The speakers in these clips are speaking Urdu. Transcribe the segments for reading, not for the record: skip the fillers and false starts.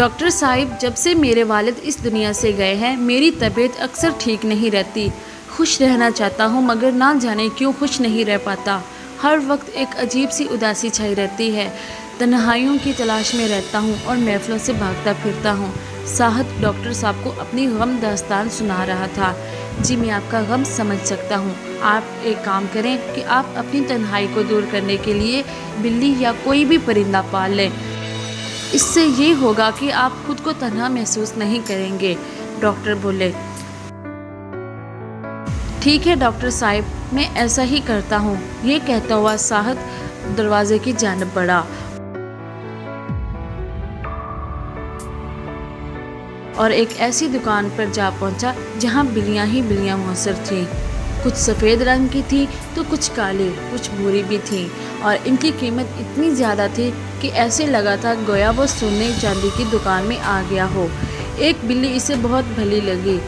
ڈاکٹر صاحب، جب سے میرے والد اس دنیا سے گئے ہیں میری طبیعت اکثر ٹھیک نہیں رہتی۔ خوش رہنا چاہتا ہوں مگر نہ جانے کیوں خوش نہیں رہ پاتا۔ ہر وقت ایک عجیب سی اداسی چھائی رہتی ہے۔ تنہائیوں کی تلاش میں رہتا ہوں اور محفلوں سے بھاگتا پھرتا ہوں۔ ساحد ڈاکٹر صاحب کو اپنی غم داستان سنا رہا تھا۔ جی میں آپ کا غم سمجھ سکتا ہوں۔ آپ ایک کام کریں کہ آپ اپنی تنہائی کو دور کرنے کے لیے بلی یا کوئی بھی پرندہ پال لیں۔ اس سے یہ ہوگا کہ آپ خود کو تنہا محسوس نہیں کریں گے، ڈاکٹر بولے۔ ٹھیک ہے ڈاکٹر صاحب، میں ایسا ہی کرتا ہوں۔ یہ کہتا ہوا ساحد دروازے کی جانب بڑھا اور ایک ایسی دکان پر جا پہنچا جہاں بلیاں ہی بلیاں موثر تھیں۔ کچھ سفید رنگ کی تھی تو کچھ کالے، کچھ بھوری بھی تھیں، اور ان کی قیمت اتنی زیادہ تھی کہ ایسے لگا تھا گویا وہ سونے چاندی کی دکان میں آ گیا ہو۔ ایک بلی اسے بہت بھلی لگی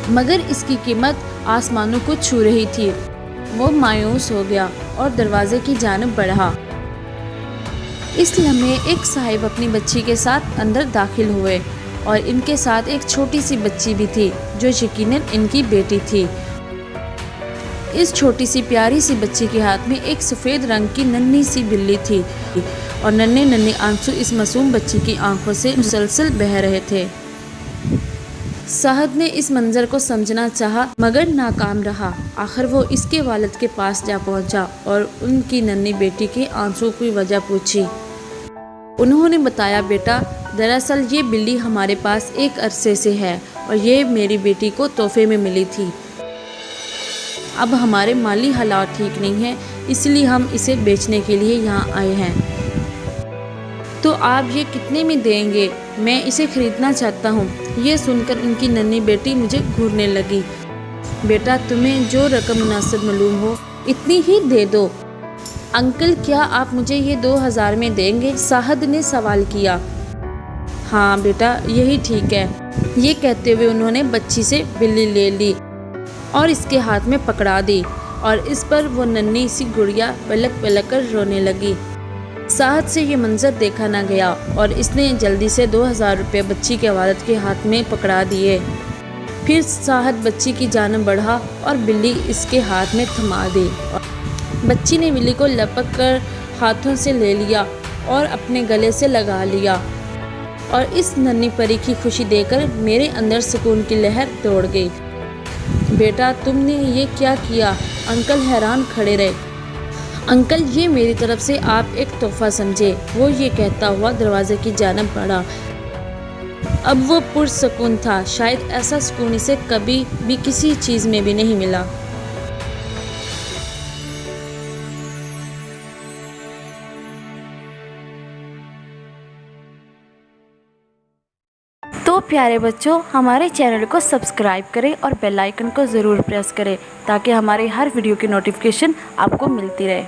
مگر اس کی قیمت آسمانوں کو چھو رہی تھی۔ وہ مایوس ہو گیا اور دروازے کی جانب بڑھا۔ اس لمحے ایک صاحب اپنی بچی کے ساتھ اندر داخل ہوئے اور ان کے ساتھ ایک چھوٹی سی بچی بھی تھی جو یقیناً ان کی بیٹی تھی۔ اس چھوٹی سی پیاری سی بچی کے ہاتھ میں ایک سفید رنگ کی ننھی سی بلی تھی اور ننھے ننھے آنسو اس معصوم بچی کی آنکھوں سے مسلسل بہہ رہے تھے۔ ساحد نے اس منظر کو سمجھنا چاہا مگر ناکام رہا۔ آخر وہ اس کے والد کے پاس جا پہنچا اور ان کی ننھی بیٹی کے آنسو کی وجہ پوچھی۔ انہوں نے بتایا، بیٹا دراصل یہ بلی ہمارے پاس ایک عرصے سے ہے اور یہ میری بیٹی کو تحفے میں ملی تھی۔ اب ہمارے مالی حالات ٹھیک نہیں ہیں، اس لیے ہم اسے بیچنے کے لیے یہاں آئے ہیں۔ تو آپ یہ کتنے میں دیں گے؟ میں اسے خریدنا چاہتا ہوں۔ یہ سن کر ان کی ننھی بیٹی مجھے گھورنے لگی۔ بیٹا تمہیں جو رقم مناسب معلوم ہو اتنی ہی دے دو۔ انکل کیا آپ مجھے یہ 2000 میں دیں گے؟ ساحد نے سوال کیا۔ ہاں بیٹا یہی ٹھیک ہے۔ یہ کہتے ہوئے انہوں نے بچی سے بلی لے لی اور اس کے ہاتھ میں پکڑا دی اور اس پر وہ ننھی سی گڑیا پلک پلک کر رونے لگی۔ ساحد سے یہ منظر دیکھا نہ گیا اور اس نے جلدی سے 2000 روپے بچی کے والد کے ہاتھ میں پکڑا دیے۔ پھر ساحد بچی کی جانب بڑھا اور بلی اس کے ہاتھ میں تھما دی۔ بچی نے بلی کو لپک کر ہاتھوں سے لے لیا اور اپنے گلے سے لگا لیا، اور اس ننھی پری کی خوشی دیکھ کر میرے اندر سکون کی لہر دوڑ گئی۔ بیٹا تم نے یہ کیا کیا؟ انکل حیران کھڑے رہے۔ انکل یہ میری طرف سے آپ ایک تحفہ سمجھے، وہ یہ کہتا ہوا دروازے کی جانب بڑھا۔ اب وہ پرسکون تھا، شاید ایسا سکون اسے کبھی بھی کسی چیز میں بھی نہیں ملا۔ تو پیارے بچوں، ہمارے چینل کو سبسکرائب کریں اور بیل آئیکن کو ضرور پریس کریں تاکہ ہمارے ہر ویڈیو کی نوٹیفیکیشن آپ کو ملتی رہے۔